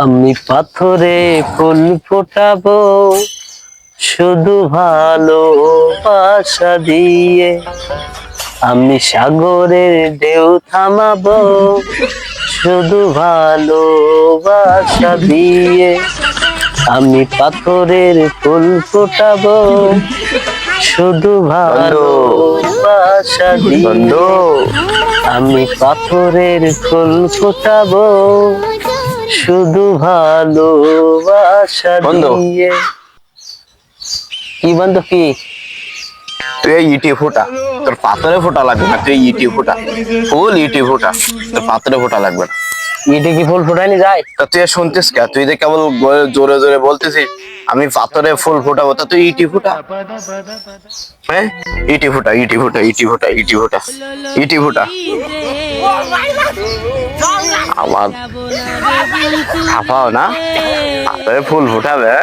আমি পাথরে ফুল ফোটাবো শুধু ভালোবাসা দিয়ে, আমি সাগরের ঢেউ থামাবো শুধু ভালোবাসা দিয়ে, আমি পাথরের ফুল ফোটাবো শুধু ভালোবাসা দিয়ে, আমি পাথরের ফুল ফোটাবো শুধু ভালোবাসা দিয়ে। কি বন্ধু কি? তুই ইটি ফোটা, তোর পাথরে ফোটা লাগবে না। তুই ইটি ফোটা, ফুল ইটি ফোটা, তোর পাথরে ফোটা লাগবে না। ইটে কি ফুল ফোটানি যায়? তা তুই শুনতিস কে? তুই যে কেবল জোরে জোরে বলতেছিস আমি পাথরে ফুল ফোটাবো, তা তুই ইটি ফোটা। হ্যাঁ, ইটি ফোটা, ইটি ফোটা, ইটি ফোটা, ইটি ফোটা, ইটি ফোটা। আমার আপাও না পাথরে ফুল ফোটাবে।